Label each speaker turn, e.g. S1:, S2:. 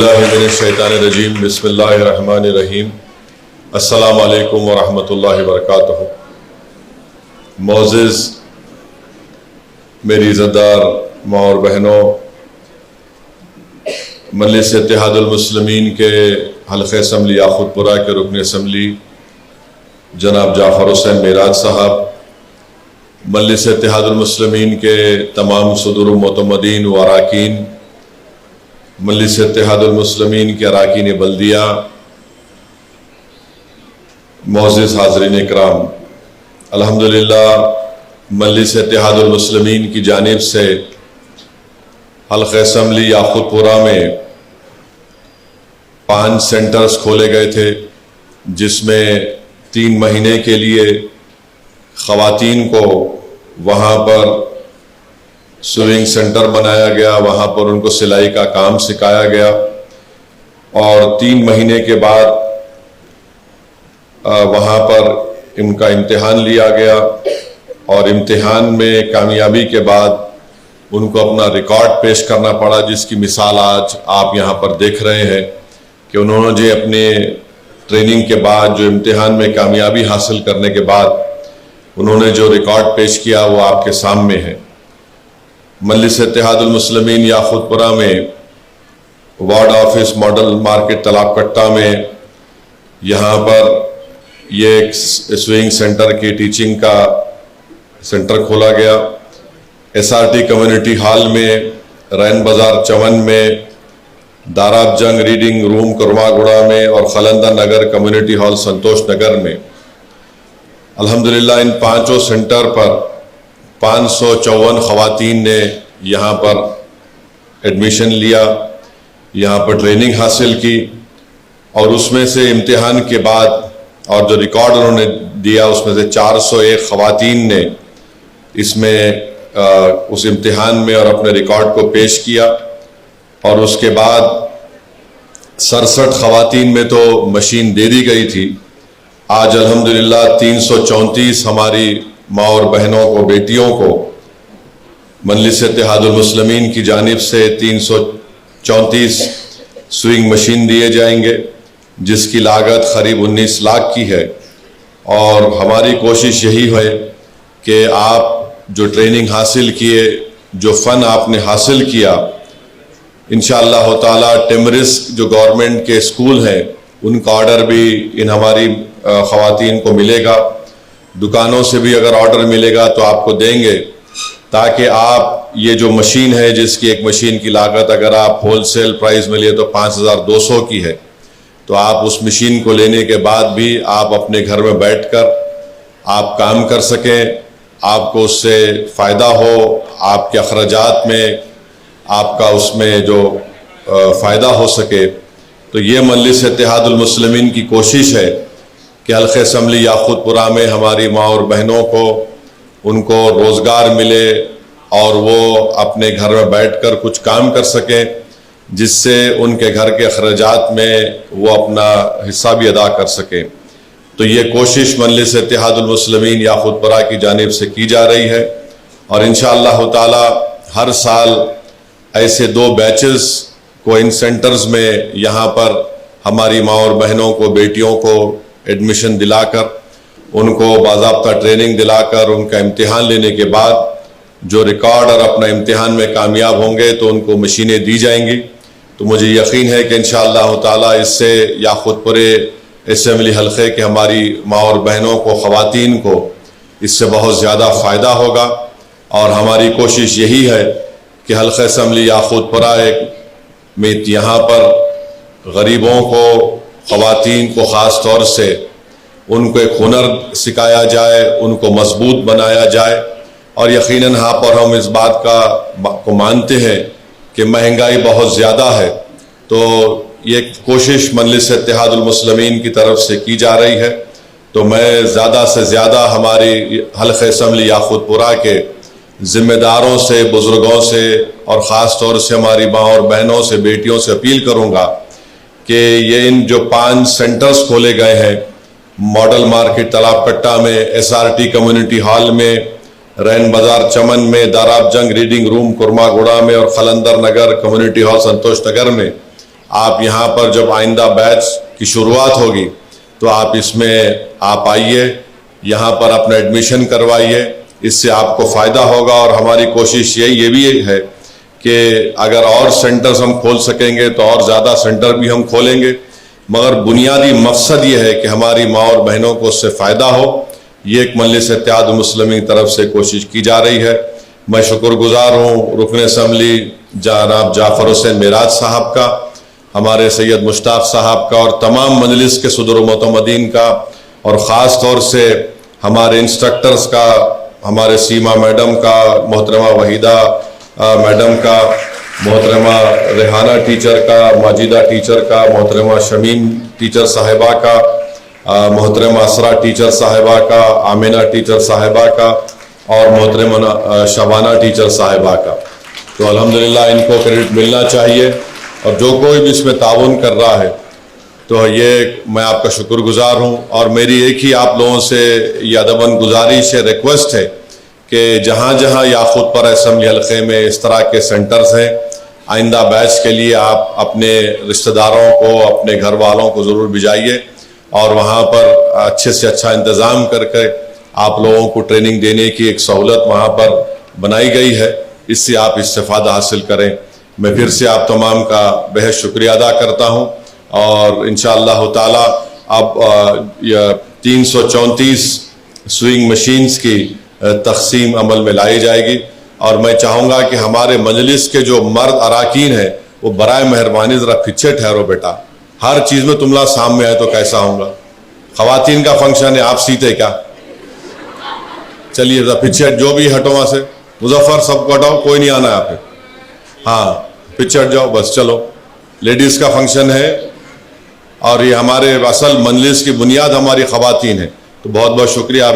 S1: औज़ुबिल्लाहिमिनश्शैतानिर्रजीम बिस्मिल्लाहिर्रहमानिर्रहीम अस्सलामु अलैकुम वरहमतुल्लाहि वबरकातुहू। मोअज़्ज़िज़ मेरी इज़्ज़तदार माँ और बहनों, मजलिस इत्तेहादुल मुस्लिमीन के हल्क़े असम्बली याक़ूतपुरा के रुकन असम्बली जनाब जाफ़र हुसैन मेराज साहब, मजलिस इत्तेहादुल मुस्लिमीन के तमाम सदुर मोतमदीन व अराकीन, मजलिस इत्तेहादुल मुस्लिमीन के अराकीन बल्दिया, मोअज़्ज़िज़ हाज़रीन इकराम, अल्हम्दुलिल्लाह मजलिस इत्तेहादुल मुस्लिमीन की जानिब से हल्क़े असम्बली याक़ूतपुरा में 5 सेंटर्स खोले गए थे, जिसमें 3 महीने के लिए ख़वातीन को वहाँ पर स्विंग सेंटर बनाया गया, वहाँ पर उनको सिलाई का काम सिखाया गया और 3 महीने के बाद वहाँ पर इनका इम्तिहान लिया गया और इम्तिहान में कामयाबी के बाद उनको अपना रिकॉर्ड पेश करना पड़ा, जिसकी मिसाल आज आप यहाँ पर देख रहे हैं कि उन्होंने जो अपने ट्रेनिंग के बाद जो इम्तिहान में कामयाबी हासिल करने के बाद उन्होंने जो रिकॉर्ड पेश किया वो आपके सामने है। मजलिस इत्तेहादुल मुस्लिमीन याक़ूतपुरा में वार्ड ऑफिस मॉडल मार्केट तालाब कट्टा में यहाँ पर ये एक स्विंग सेंटर की टीचिंग का सेंटर खोला गया। SRT कम्युनिटी हॉल में, रैन बाज़ार चमन में, दाराब जंग रीडिंग रूम कुरमागुड़ा में और खलंदा नगर कम्युनिटी हॉल संतोष नगर में अल्हम्दुलिल्लाह इन 5 सेंटर पर 554 ख़वातीन ने यहाँ पर एडमिशन लिया, यहाँ पर ट्रेनिंग हासिल की और उसमें से इम्तिहान के बाद और जो रिकॉर्ड उन्होंने दिया उसमें से 401 ख़वातीन ने इसमें उस इम्तिहान में और अपने रिकॉर्ड को पेश किया और उसके बाद 67 ख़वातीन में तो मशीन दे दी गई थी। आज अल्हम्दुलिल्लाह 334 हमारी माँ और बहनों को, बेटियों को मजलिस इत्तेहादुल मुस्लिमीन की जानिब से 334 स्विंग मशीन दिए जाएंगे, जिसकी लागत करीब 19 लाख की है और हमारी कोशिश यही है कि आप जो ट्रेनिंग हासिल किए, जो फ़न आपने हासिल किया, इंशाअल्लाह ताला टेमरिस्क जो गवर्नमेंट के स्कूल हैं उनका ऑर्डर भी इन हमारी ख़वातीन को मिलेगा। दुकानों से भी अगर ऑर्डर मिलेगा तो आपको देंगे, ताकि आप ये जो मशीन है, जिसकी एक मशीन की लागत अगर आप होलसेल प्राइस में लिए तो 5200 की है, तो आप उस मशीन को लेने के बाद भी आप अपने घर में बैठकर आप काम कर सकें, आपको उससे फ़ायदा हो, आपके अखराजात में आपका उसमें जो फ़ायदा हो सके। तो ये मजलिस इत्तेहादुल मुस्लिमीन की कोशिश है कि हल्क़े असम्बली याक़ूतपुरा में हमारी माँ और बहनों को उनको रोज़गार मिले और वो अपने घर में बैठकर कुछ काम कर सकें, जिससे उनके घर के अखराजात में वो अपना हिस्सा भी अदा कर सकें। तो ये कोशिश मजलिस इत्तेहादुल मुस्लिमीन याक़ूतपुरा की जानिब से की जा रही है और इंशाअल्लाह ताला हर साल ऐसे 2 बैचेस को इन सेंटर्स में यहाँ पर हमारी माँ और बहनों को, बेटियों को एडमिशन दिलाकर, उनको बाज़ाब्ता ट्रेनिंग दिलाकर, उनका इम्तिहान लेने के बाद जो रिकॉर्ड और अपना इम्तिहान में कामयाब होंगे तो उनको मशीनें दी जाएंगी। तो मुझे यकीन है कि इंशाअल्लाह ताला इससे याक़ूतपुरे असम्बली हल्क़े के हमारी माँ और बहनों को, ख़वातीन को इससे बहुत ज़्यादा फ़ायदा होगा और हमारी कोशिश यही है कि हल्क़े असम्बली याक़ूतपुरा में यहाँ पर गरीबों को, ख़वातीन को ख़ास तौर से उनको एक हुनर सिखाया जाए, उनको मजबूत बनाया जाए और यकीनन यहाँ पर हम इस बात को मानते हैं कि महंगाई बहुत ज़्यादा है, तो ये कोशिश मजलिस इत्तेहादुल मुस्लिमीन की तरफ से की जा रही है। तो मैं ज़्यादा से ज़्यादा हमारी हल्क़े असम्बली याक़ूतपुरा के ज़िम्मेदारों से, बुज़ुर्गों से और ख़ास तौर से हमारी माँ और बहनों से, बेटियों से अपील करूँगा कि ये इन जो 5 सेंटर्स खोले गए हैं, मॉडल मार्केट तालाब कट्टा में, SRT कम्युनिटी हॉल में, रैन बाज़ार चमन में, दाराब जंग रीडिंग रूम कुरमागुड़ा में और खलंदर नगर कम्युनिटी हॉल संतोष नगर में, आप यहाँ पर जब आइंदा बैच की शुरुआत होगी तो आप इसमें आप आइए, यहाँ पर अपना एडमिशन करवाइए, इससे आपको फ़ायदा होगा। और हमारी कोशिश ये भी है कि अगर और सेंटर्स हम खोल सकेंगे तो और ज़्यादा सेंटर भी हम खोलेंगे, मगर बुनियादी मकसद ये है कि हमारी माँ और बहनों को उससे फ़ायदा हो। ये एक मजलिस इत्तेहाद मुस्लिमीन की तरफ से कोशिश की जा रही है। मैं शुक्रगुजार हूँ रुकन असम्बली जनाब जाफ़र हुसैन मेराज साहब का, हमारे सैयद मुश्ताक साहब का और तमाम मजलिस के सदर मुतमदीन का, और ख़ास तौर से हमारे इंस्ट्रक्टर्स का, हमारे सीमा मैडम का, मोहतरमा वहीदा मैडम का, मोहतरमा रेहाना टीचर का, माजिदा टीचर का, मोहतरमा शमीम टीचर साहिबा का, मोहतरमा असरा टीचर साहिबा का, आमिना टीचर साहिबा का और मोहतरमा शबाना टीचर साहिबा का। तो अल्हम्दुलिल्लाह इनको क्रेडिट मिलना चाहिए, और जो कोई भी इसमें ताउन कर रहा है तो ये मैं आपका शुक्रगुजार हूँ। और मेरी एक ही आप लोगों से ये अदबन गुजारिश है, रिक्वेस्ट है कि जहाँ जहाँ याकूत पर असम्बली हल्के में इस तरह के सेंटर्स हैं, आइंदा बैच के लिए आप अपने रिश्तेदारों को, अपने घर वालों को ज़रूर भिजाइए और वहाँ पर अच्छे से अच्छा इंतज़ाम करके आप लोगों को ट्रेनिंग देने की एक सहूलत वहाँ पर बनाई गई है, इससे आप इस्तेफ़ादा हासिल करें। मैं फिर से आप तमाम का बेहद शुक्रिया अदा करता हूँ, और इंशाअल्लाह ताला अब 334 स्विंग मशीन्स की तक़सीम अमल में लाई जाएगी। और मैं चाहूँगा कि हमारे मजलिस के जो मर्द अराकीन हैं वो बराए मेहरबानी ज़रा पीछे ठहरो बेटा, हर चीज़ में तुम लोग सामने आए तो कैसा होगा। ख़वातीन का फंक्शन है, आप सीते क्या? चलिए ज़रा पीछे, जो भी हटो वहाँ से, मुजफ्फर सबको हटाओ, कोई नहीं आना है आप। हाँ पीछे हट जाओ बस। चलो, लेडीज़ का फंक्शन है और ये हमारे असल मजलिस की बुनियाद हमारी ख़वातीन है। तो बहुत बहुत शुक्रिया।